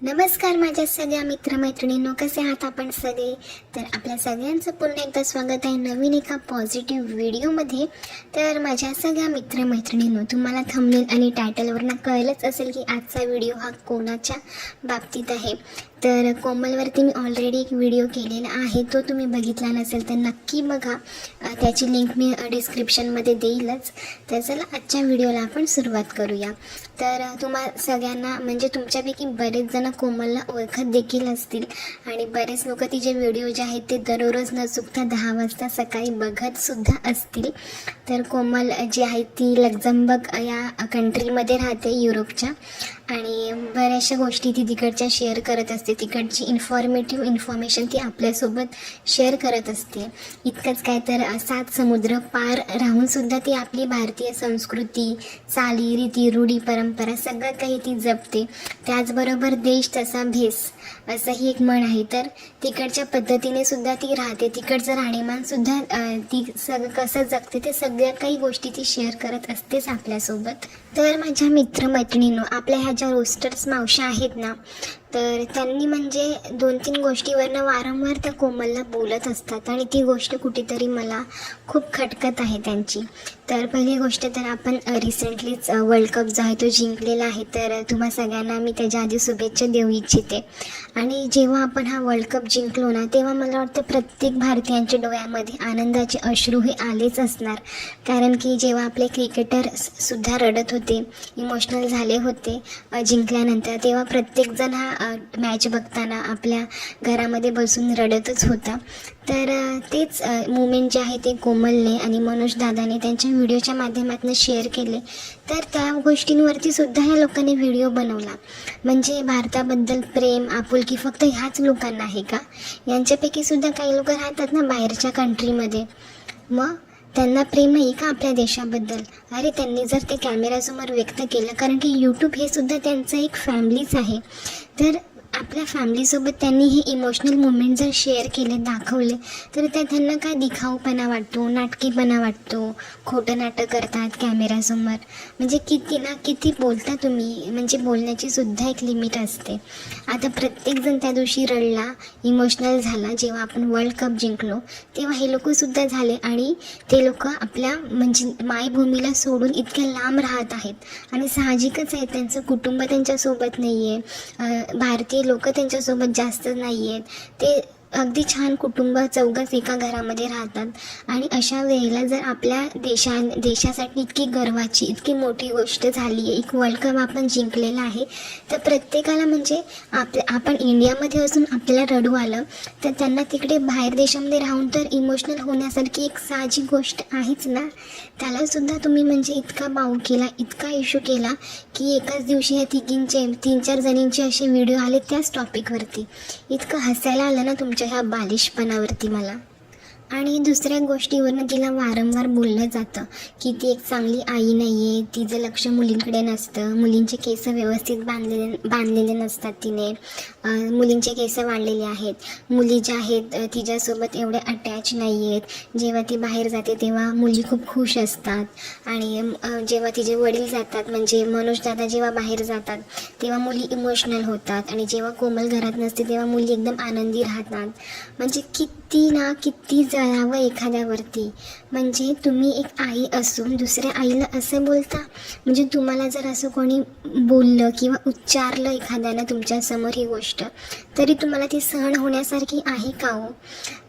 नमस्कार माझ्या सगळ्या मित्रमैत्रिणींनो, कसे आहात आपण सगळे. तर आपल्या सगळ्यांचं पुन्हा एकदा स्वागत आहे नवीन एका पॉझिटिव्ह व्हिडिओमध्ये. तर माझ्या सगळ्या मित्रमैत्रिणींनो, तुम्हाला थंबनेल आणि टायटलवरनं कळलंच असेल की आजचा व्हिडिओ हा कोणाच्या बाबतीत आहे. तर कोमलवरती मी ऑलरेडी एक व्हिडिओ केलेला आहे, तो तुम्ही बघितला नसेल तर नक्की बघा. त्याची लिंक मी डिस्क्रिप्शनमध्ये देईलच. तर चला आजच्या व्हिडिओला आपण सुरुवात करूया. तर तुम्हा सगळ्यांना म्हणजे तुमच्यापैकी बरेच जण कोमलला ओळखत देखील असतील आणि बरेच लोक तिचे व्हिडिओ जे आहेत ते दररोज न चुकता 10 वाजता सकाळी बघतसुद्धा असतील. तर कोमल जी आहे ती लक्झमबर्ग या कंट्रीमध्ये राहते, युरोपच्या, आणि बऱ्याचशा गोष्टी ती तिकडच्या शेअर करत असते. तिकडची इन्फॉर्मेशन ती आपल्यासोबत शेअर करत असते. इतकंच काय तर 7 समुद्र पार राहूनसुद्धा ती आपली भारतीय संस्कृती, चाली, रीती, रूढी, परंपरा सगळं काही ती जपते. त्याचबरोबर देश तसा भेस असं ही एक म्हण आहे. तर तिकडच्या पद्धतीने सुद्धा ती राहते. तिकडचं राहणीमानसुद्धा ती सगळं कसं जगते ते सगळ्या काही गोष्टी ती शेअर करत असतेच आपल्यासोबत. तर माझ्या मित्रमैत्रिणींनो, आपल्या ह्या ज्या रोस्टर्स मावशा आहेत ना, तर त्यांनी म्हणजे 2-3 गोष्टीवरनं वारंवार त्या कोमलला बोलत असतात आणि ती गोष्ट कुठेतरी मला खूप खटकत आहे त्यांची. तर पहिली गोष्ट तर आपण रिसेंटलीच वर्ल्ड कप जो आहे तो जिंकलेला आहे. तर तुम्हा सगळ्यांना मी त्याच्या आधी शुभेच्छा देऊ इच्छिते. आणि जेव्हा आपण हा वर्ल्ड कप जिंकलो ना, तेव्हा मला वाटतं प्रत्येक भारतीयांच्या डोळ्यामध्ये आनंदाचे अश्रू हे आलेच असणार. कारण की जेव्हा आपले क्रिकेटरसुद्धा रडत होते, इमोशनल झाले होते जिंकल्यानंतर, तेव्हा प्रत्येकजण हा मॅच बघताना आपल्या घरामध्ये बसून रडतच होता. तर तेच मुमेंट जे आहे ते कोमलने आणि मनोज दादाने त्यांच्या व्हिडिओच्या माध्यमातून शेअर केले. तर त्या गोष्टींवरती सुद्धा ह्या लोकांनी व्हिडिओ बनवला. म्हणजे भारताबद्दल प्रेम, आपुलकी फक्त ह्याच लोकांना आहे का? यांच्यापैकी सुद्धा काही लोक राहतात ना बाहेरच्या कंट्रीमध्ये, मग त्यांना प्रेम नाही का आपल्या देशाबद्दल? अरे त्यांनी जर ते कॅमेऱ्यासमोर व्यक्त केलं, कारण की यूट्यूब हे सुद्धा त्यांचं एक फॅमिलीच आहे. तर आपल्या फॅमिलीसोबत त्यांनी हे इमोशनल मुमेंट जर शेअर केले, दाखवले, तर त्यांना काय दिखाऊपणा वाटतो, नाटकीपणा वाटतो, खोटं नाटक करतात कॅमेऱ्यासमोर. म्हणजे किती बोलता तुम्ही, म्हणजे बोलण्याची सुद्धा एक लिमिट असते. आता प्रत्येकजण त्या दिवशी रडला, इमोशनल झाला. जेव्हा आपण वर्ल्ड कप जिंकलो तेव्हा हे लोकसुद्धा झाले आणि ते लोक आपल्या म्हणजे मायभूमीला सोडून इतक्या लांब राहत आहेत. आणि साहजिकच आहे, त्यांचं कुटुंब त्यांच्यासोबत नाही आहे, भारतीय लोक त्यांच्यासोबत जास्त नाही आहेत. ते अगदी छान कुटुंब 4घंच एका घरामध्ये राहतात. आणि अशा वेळेला जर आपल्या देशासाठी इतकी गर्वाची, इतकी मोठी गोष्ट झाली आहे, एक वर्ल्ड कप आपण जिंकलेला आहे, तर प्रत्येकाला म्हणजे आपण इंडियामध्ये असून आपल्याला रडू आलं, तर त्यांना तिकडे बाहेर देशामध्ये राहून तर इमोशनल होण्यासारखी एक साहजिक गोष्ट आहेच ना. त्यालासुद्धा तुम्ही म्हणजे इतका बाऊ केला, इतका इश्यू केला की एकाच दिवशी या 3-4 जणींचे असे व्हिडिओ आले त्याच टॉपिकवरती. इतकं हसायला आलं ना तुमच्या ह्या बालिशपणावरती मला. आणि दुसऱ्या गोष्टीवरनं तिला वारंवार बोललं जातं की ती एक चांगली आई नाही आहे, तिचं लक्ष मुलींकडे नसतं, मुलींचे केस व्यवस्थित बांधलेले नसतात, तिने मुलींचे केस वाढलेले आहेत, मुली ज्या आहेत तिच्यासोबत एवढ्या अटॅच नाही आहेत. जेव्हा ती बाहेर जाते तेव्हा मुली खूप खुश असतात आणि जेव्हा तिचे वडील जातात, म्हणजे मनोज दादा जेव्हा बाहेर जातात तेव्हा मुली इमोशनल होतात आणि जेव्हा कोमल घरात नसते तेव्हा मुली एकदम आनंदी राहतात. म्हणजे किती जळावं एखाद्यावरती. म्हणजे तुम्ही एक आई असून दुसऱ्या आईला असं बोलता. म्हणजे तुम्हाला जर असं कोणी बोललं किंवा उच्चारलं एखाद्याला तुमच्यासमोर ही गोष्ट, तरी तुम्हाला ती सहन होण्यासारखी आहे का हो?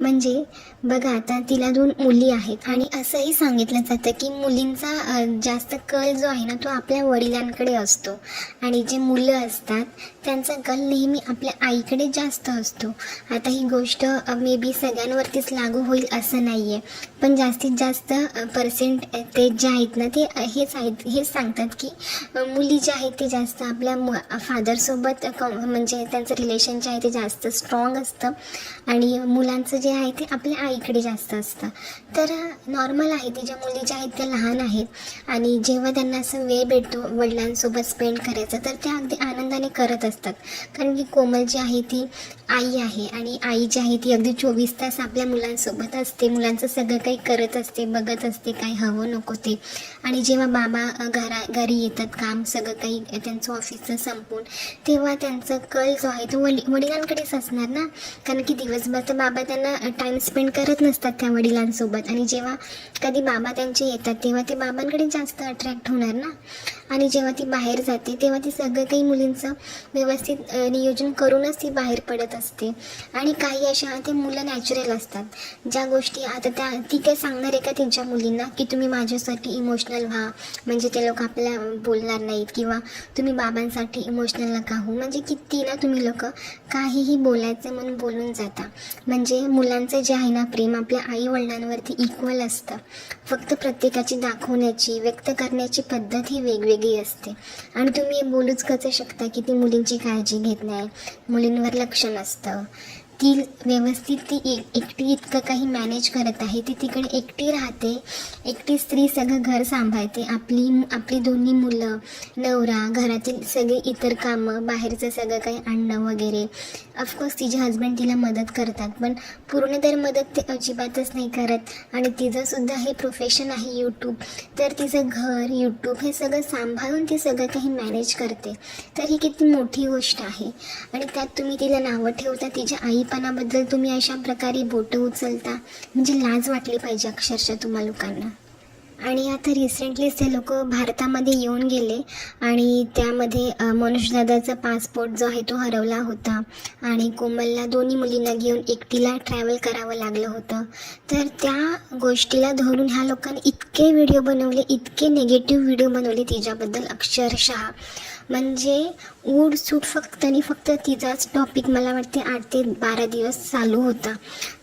म्हणजे बघा, आता तिला 2 मुली आहेत आणि असंही सांगितलं जातं की मुलींचा जास्त कल जो आहे ना तो आपल्या वडिलांकडे असतो आणि जे मुलं असतात त्यांचा कल नेहमी आपल्या आईकडे जास्त असतो. आता ही गोष्ट मे बी सगळ्यांवरतीच लागू होईल असं नाही आहे, पण जास्तीत जास्त पर्सेंटेज जे आहेत ना ते हेच सांगतात की मुली ज्या आहेत ते जास्त आपल्या फादरसोबत म्हणजे त्यांचं रिलेशन जे आहे ते जास्त स्ट्रॉंग असतं आणि मुलांचं जे आहे ते आपल्या आईकडे जास्त असतं. तर नॉर्मल आहे, तिच्या मुली ज्या आहेत त्या लहान आहेत आणि जेव्हा त्यांना असं वेळ भेटतो वडिलांसोबत स्पेंड करायचं तर त्या अगदी आनंदाने करत असतात. कारण की कोमल जी आहे ती आई आहे आणि आई जी आहे ती अगदी 24 तास आपल्या मुलांसोबत बघत असते, मुलांचं सगळं काही करत असते, बघत असते काय हवं नको ते. आणि जेव्हा बाबा घरी येतात, काम सगळं काही त्यांचं ऑफिसचं संपून, तेव्हा त्यांचा कल जो आहे तो वडिलांकडेच असणार ना, कारण की दिवसभर तर बाबा त्यांना टाईम स्पेंड करत नसतात त्या वडिलांसोबत. आणि जेव्हा कधी बाबा त्यांचे येतात तेव्हा ते बाबांकडे जास्त अट्रॅक्ट होणार ना. आणि जेव्हा ती बाहेर जाते तेव्हा ती सगळं काही मुलींचं व्यवस्थित नियोजन करूनच ती बाहेर पडत असते. आणि काही अशा ते मुलं नॅचरल असतात, ज्या गोष्टी आता ती काय सांगणार आहे का त्यांच्या मुलींना की तुम्ही माझ्यासाठी इमोशनल व्हा, म्हणजे ते लोक आपल्याला बोलणार नाहीत, किंवा तुम्ही बाबांसाठी इमोशनल नका हो. म्हणजे किती ना तुम्ही लोक काहीही बोलायचं म्हणून बोलून जाता. म्हणजे मुलांचं जे आहे ना प्रेम आपल्या आई वडिलांवरती इक्वल असतं, फक्त प्रत्येकाची दाखवण्याची व्यक्त करण्याची पद्धत ही वेगवेगळी असते. आणि तुम्ही बोलूच कसं शकता की ती मुलींची काळजी घेत नाही, मुलींवर लक्ष नसतं, ती व्यवस्थित ती एकटी इतकं काही मॅनेज करत आहे, ती तिकडे एकटी राहते, एकटी स्त्री सगळं घर सांभाळते, आपली दोन्ही मुलं, नवरा, घरातील सगळे इतर कामं, बाहेरचं सगळं काही आणणं वगैरे. ऑफकोर्स तिचे हजबंड तिला मदत करतात, पण पूर्ण तर मदत ते अजिबातच नाही करत. आणि तिचंसुद्धा हे प्रोफेशन आहे यूट्यूब, तर तिचं घर, यूट्यूब हे सगळं सांभाळून ती सगळं काही मॅनेज करते. तर ही किती मोठी गोष्ट आहे. आणि त्यात तुम्ही तिला नावं ठेवता, तिच्या आईपणाबद्दल तुम्ही अशा प्रकारे बोटं उचलता, म्हणजे लाज वाटली पाहिजे अक्षरशः तुम्हा लोकांना. आणि आता रिसेंटलीच ते लोक भारतामध्ये येऊन गेले आणि त्यामध्ये मनोज दादाचा पासपोर्ट जो आहे तो हरवला होता आणि कोमलला दोन्ही मुलींना घेऊन एकटीला ट्रॅव्हल करावं लागलं होतं. तर त्या गोष्टीला धरून ह्या लोकांनी इतके व्हिडिओ बनवले, इतके निगेटिव्ह व्हिडिओ बनवले तिच्याबद्दल अक्षरशः. म्हणजे सूट फक्त तिचाच टॉपिक मला वाटते 8 ते 12 दिवस चालू होता.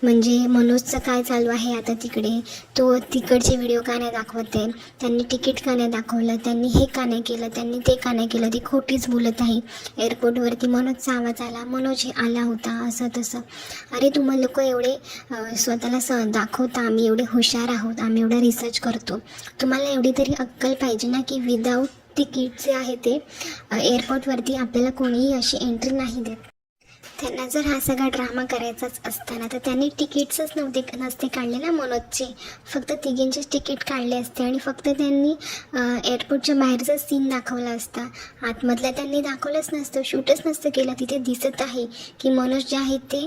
म्हणजे मनोजचं काय चालू आहे आता तिकडे, तो तिकडचे व्हिडिओ का नाही दाखवते, त्यांनी तिकीट का नाही दाखवलं, त्यांनी हे का नाही केलं, त्यांनी ते का नाही केलं, ती खोटीच बोलत आहे. एअरपोर्टवरती मनोजचा आवाज आला, मनोज आला होता, असं तसं. अरे तुम्हाला लोक एवढे स्वतःला दाखवता आम्ही एवढे हुशार आहोत, आम्ही एवढा रिसर्च करतो, तुम्हाला एवढी तरी अक्कल पाहिजे ना की विदाऊट तिकीट जे आहे ते एअरपोर्टवरती आपल्याला कोणीही अशी एंट्री नाही देत. त्यांना जर हा सगळा ड्रामा करायचाच असताना तर त्यांनी तिकीट्सच नसते काढले ना मनोजचे, फक्त तिघींचेच तिकीट काढले असते आणि फक्त त्यांनी एअरपोर्टच्या बाहेरचा सीन दाखवला असता, आतमधला त्यांनी दाखवलंच नसतं, शूटच नसतं केलं. तिथे दिसत आहे की मनोज जे आहेत ते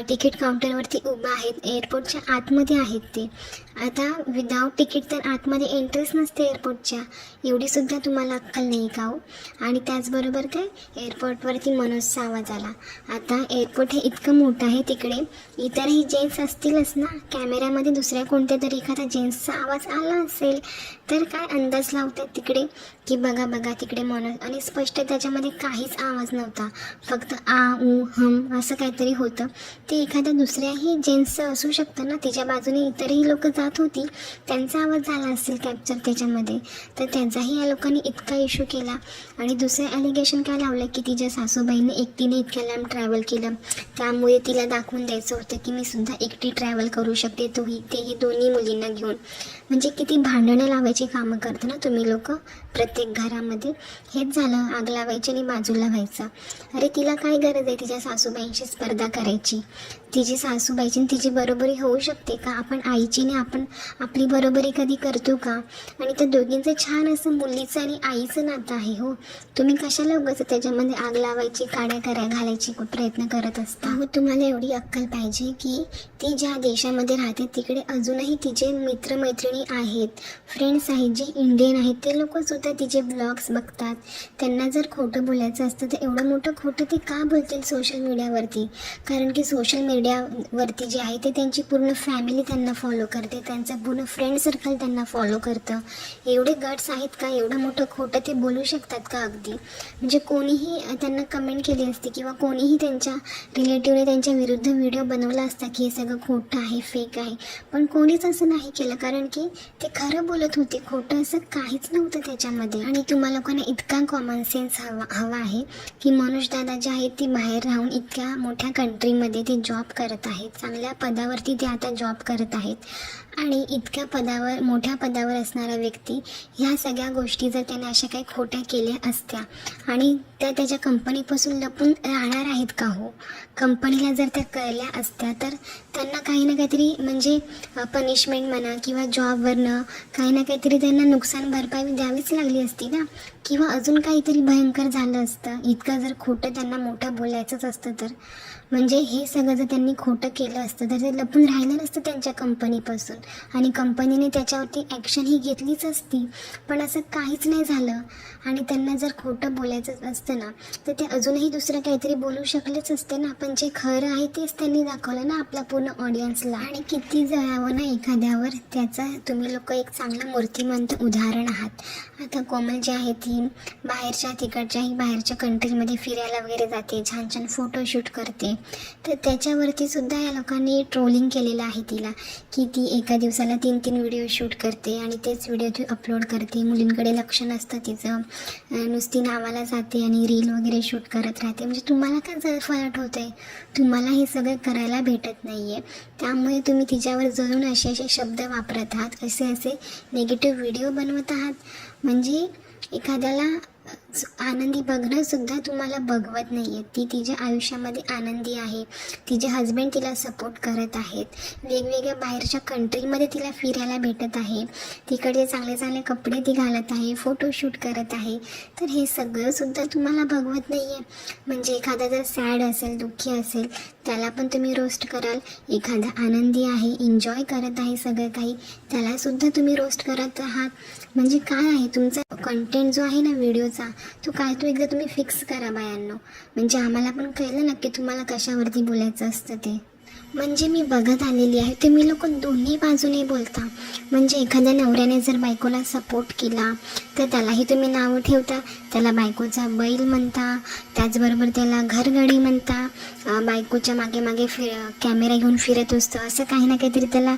तिकीट काउंटरवरती उभा आहेत, एअरपोर्टच्या आतमध्ये आहेत ते. आता विदाऊट तिकीट तर आतमध्ये एंट्रीच नसते एअरपोर्टच्या, एवढीसुद्धा तुम्हाला अक्कल नाही का हो. आणि त्याचबरोबर काय एअरपोर्टवरती मनोजचा आवाज आला. आता एअरपोर्ट हे इतकं मोठं आहे, तिकडे इतरही जेंट्स असतीलच ना, कॅमेऱ्यामध्ये दुसऱ्या कोणत्या तरी एखादा जेंट्सचा आवाज आला असेल तर काय अंदाज लावतात तिकडे की बघा तिकडे मनोज, आणि स्पष्ट त्याच्यामध्ये काहीच आवाज नव्हता, फक्त आ ऊ हम असं काहीतरी होतं. ते एखाद्या दुसऱ्याही जेंट्सचं असू शकतं ना, तिच्या बाजूने इतरही लोक जात होती, त्यांचा आवाज झाला असेल कॅप्चर त्याच्यामध्ये, तर त्यांचाही या लोकांनी इतका इश्यू केला. आणि दुसरं ॲलिगेशन काय लावलं की तिच्या सासूबाईने एकटीने इतक्या लांब ट्रॅव्हल केलं, त्यामुळे तिला दाखवून द्यायचं होतं की मी सुद्धा एकटी ट्रॅव्हल करू शकते, तेही दोन्ही मुलींना घेऊन. म्हणजे किती भांडणं लावायची कामं करता ना तुम्ही लोक प्रत्येक घरामध्ये. हेच झालं, आग लावायची आणि बाजूला व्हायचं. अरे तिला काय गरज आहे तिच्या सासूबाईंची स्पर्धा करायची? तिची सासूबाईची तिची बरोबरी होऊ शकते का? आपण आईची ने आपण आपली बरोबरी कधी करतो का? आणि त्या दोघींचं छान असं मुलीचं आणि आईचं नातं आहे हो. तुम्ही कशाला उगाच त्याच्यामध्ये आग लावायची, काड्या घालायची प्रयत्न करत असता हो. तुम्हाला एवढी अक्कल पाहिजे की ती ज्या देशामध्ये राहते तिकडे अजूनही तिचे मित्रमैत्रिणी आहेत, फ्रेंड्स आहेत जे इंडियन आहेत, ते लोकंसुद्धा तिचे ब्लॉग्स बघतात. त्यांना जर खोटं बोलायचं असतं तर एवढं मोठं खोटं ते का बोलतील सोशल मीडियावरती? कारण की सोशल मीडियावरती जे आहे ते त्यांची पूर्ण फॅमिली त्यांना फॉलो करते, त्यांचं पूर्ण फ्रेंड सर्कल त्यांना फॉलो करतं. एवढे गट्स आहेत का? एवढं मोठं खोटं ते बोलू शकतात का अगदी? म्हणजे कोणीही त्यांना कमेंट केली असती किंवा कोणीही त्यांच्या रिलेटिव्हने त्यांच्या विरुद्ध व्हिडिओ बनवला असता की हे सगळं खोटं आहे, फेक आहे, पण कोणीच असं नाही केलं, कारण की ते खरं बोलत होते, खोटं असं काहीच नव्हतं त्याच्यामध्ये. आणि तुम्हाला लोकांना इतका कॉमन सेन्स हवा आहे की मनोज दादा जे आहेत ते बाहेर राहून इतक्या मोठ्या कंट्रीमध्ये ते जॉब करत आहेत, चांगल्या पदावरती ते आता जॉब करत आहेत. आणि इतक्या पदावर, मोठ्या पदावर असणारा व्यक्ती ह्या सगळ्या गोष्टी जर त्याने अशा काही खोट्या केल्या असत्या आणि त्या त्याच्या कंपनीपासून लपून राहणार आहेत का हो? कंपनीला जर त्या कळल्या असत्या तर त्यांना काही ना काहीतरी म्हणजे पनिशमेंट म्हणा किंवा जॉबवरनं काही ना काहीतरी त्यांना नुकसान भरपाई द्यावीच लागली असती ना, किंवा अजून काहीतरी भयंकर झालं असतं. इतकं जर खोटं त्यांना मोठं बोलायचंच असतं तर, म्हणजे हे सगळं जर त्यांनी खोटं केलं असतं तर ते लपून राहिलं नसतं त्यांच्या कंपनीपासून आणि कंपनीने त्याच्यावरती ॲक्शन ही घेतलीच असती. पण असं काहीच नाही झालं आणि त्यांना जर खोटं बोलायचं असतं ना तर ते अजूनही दुसरं काहीतरी बोलू शकलेच असते ना. पण जे खरं आहे तेच त्यांनी दाखवलं ना आपल्या पूर्ण ऑडियन्सला. आणि किती जळावं ना एखाद्यावर, त्याचा तुम्ही लोक एक चांगलं मूर्तिमंत उदाहरण आहात. आता कोमल जी आहे ती बाहेरच्या कंट्रीमध्ये फिरायला वगैरे जाते, छान छान फोटोशूट करते. तर त्याच्यावरती सुद्धा या लोकांनी ट्रोलिंग केलेलं आहे तिला, की ती एका दिवसाला 3-3 व्हिडिओ शूट करते आणि तेच व्हिडिओ ती अपलोड करते. मुलींकडे लक्ष नसतं तिचं, नुसती नावाला जाते आणि रील वगैरे शूट करत राहते. म्हणजे तुम्हाला का जळफळाट होत आहे? तुम्हाला हे सगळं करायला भेटत नाही आहे, त्यामुळे तुम्ही तिच्यावर जळून असे शब्द वापरत आहात, असे निगेटिव्ह व्हिडिओ बनवत आहात. म्हणजे एखाद्याला आनंदी बघणंसुद्धा तुम्हाला बघवत नाही आहे. ती तिच्या आयुष्यामध्ये आनंदी आहे, तिचे हजबंड तिला सपोर्ट करत आहेत, वेगवेगळ्या बाहेरच्या कंट्रीमध्ये तिला फिरायला भेटत आहे, तिकडे चांगले चांगले कपडे ती घालत आहे, फोटोशूट करत आहे. तर हे सगळंसुद्धा तुम्हाला बघवत नाही आहे. म्हणजे एखादा जर सॅड असेल, दुःखी असेल, त्याला पण तुम्ही रोस्ट कराल. एखादा आनंदी आहे, एन्जॉय करत आहे सगळं काही, त्यालासुद्धा तुम्ही रोस्ट करत आहात. म्हणजे काय आहे तुमचा कंटेंट जो आहे ना व्हिडिओचा, तो एकदा तुम्ही फिक्स करा बायांनो. म्हणजे आम्हाला पण कळलं नक्की तुम्हाला कशावरती बोलायचं असतं ते. म्हणजे मी बघत आलेली आहे, तुम्ही लोक दोन्ही बाजूने बोलता. म्हणजे एखाद्या नवऱ्याने जर बायकोला सपोर्ट केला तर त्यालाही तुम्ही नावं ठेवता, त्याला बायकोचा बैल म्हणता, त्याचबरोबर त्याला घरगडी म्हणता, बायकोच्या मागे कॅमेरा घेऊन फिरत असतो, असं काही ना काहीतरी त्याला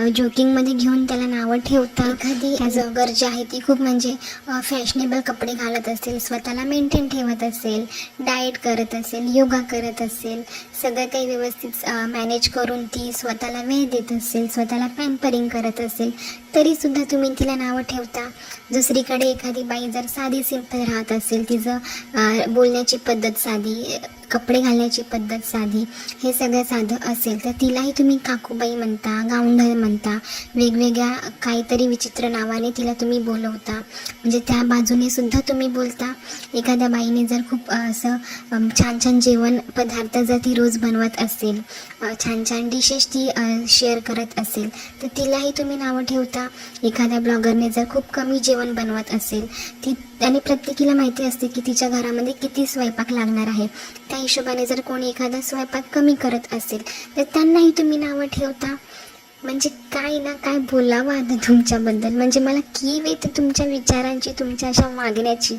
जोकिंगमध्ये घेऊन त्याला नावं ठेवता. एखादी जगर जी आहे ती खूप म्हणजे फॅशनेबल कपडे घालत असेल, स्वतःला मेंटेन ठेवत असेल, डाएट करत असेल, योगा करत असेल, सगळं काही व्यवस्थित मॅनेज करून ती स्वतःला वेळ देत असेल, स्वतःला पॅम्परिंग करत असेल, तरीसुद्धा तुम्ही तिला नावं ठेवता. दुसरीकडे एखादी बाई जर साधी सिंपल राहत असेल, तिचं बोलण्याची पद्धत साधी, कपडे घालण्याची पद्धत साधी, हे सगळं साधं असेल तर तिलाही तुम्ही काकूबाई म्हणता, गावंढळ म्हणता, वेगवेगळ्या काहीतरी विचित्र नावाने तिला तुम्ही बोलवता. म्हणजे त्या बाजूने सुद्धा तुम्ही बोलता. एखाद्या बाईने जर खूप असं छान छान जेवण पदार्थ जर ती रोज बनवत असेल, छान छान डिशेस ती शेअर करत असेल तर तिलाही तुम्ही नावं ठेवता. एखाद्या ब्लॉगरने जर खूप कमी जेवण बनवत असेल, आणि प्रत्येकीला माहिती असते की तिच्या घरामध्ये किती स्वयंपाक लागणार आहे, त्या हिशोबाने जर कोणी एखादा स्वयंपाक कमी करत असेल तर त्यांनाही तुम्ही नावं ठेवता. म्हणजे काय ना काय बोलावं आता तुमच्याबद्दल. म्हणजे मला कीव येते तुमच्या विचारांची, तुमच्या अशा वागण्याची.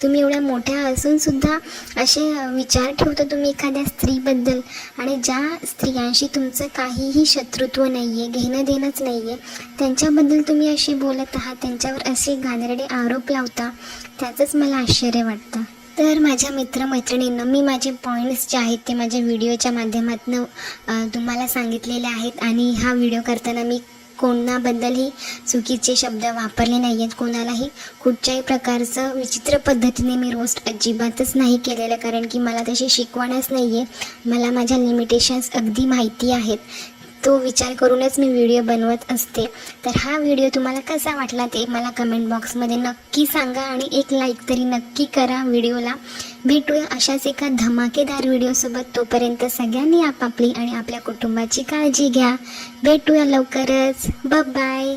तुम्ही एवढ्या मोठ्या असूनसुद्धा असे विचार ठेवता तुम्ही एखाद्या स्त्रीबद्दल, आणि ज्या स्त्रियांशी तुमचं काहीही शत्रुत्व नाही आहे, घेणं देणंच नाही आहे, त्यांच्याबद्दल तुम्ही असे बोलत आहात, त्यांच्यावर असे घाणेरडे आरोप लावता. त्याचंच मला आश्चर्य वाटतं. तर माझ्या मित्रमैत्रिणींना मी माझे पॉईंट्स जे आहेत ते माझ्या व्हिडिओच्या माध्यमातून तुम्हाला सांगितलेले आहेत. आणि हा व्हिडिओ करताना मी कोणाबद्दलही चुकीचे शब्द वापरले नाही आहेत, कोणालाही कुठच्याही प्रकारचं विचित्र पद्धतीने मी रोस्ट अजिबातच नाही केलेलं, कारण की मला तशी शिकवणच नाही आहे. मला माझ्या लिमिटेशन्स अगदी माहिती आहेत, तो विचार करूनच मी व्हिडिओ बनवत असते. तर हा व्हिडिओ तुम्हाला कसा वाटला ते मला कमेंट बॉक्समध्ये नक्की सांगा आणि एक लाईक तरी नक्की करा व्हिडिओला. भेटूया अशाच एका धमाकेदार व्हिडिओसोबत. तोपर्यंत सगळ्यांनी आपापली आणि आपल्या कुटुंबाची काळजी घ्या. भेटूया लवकरच. बाय.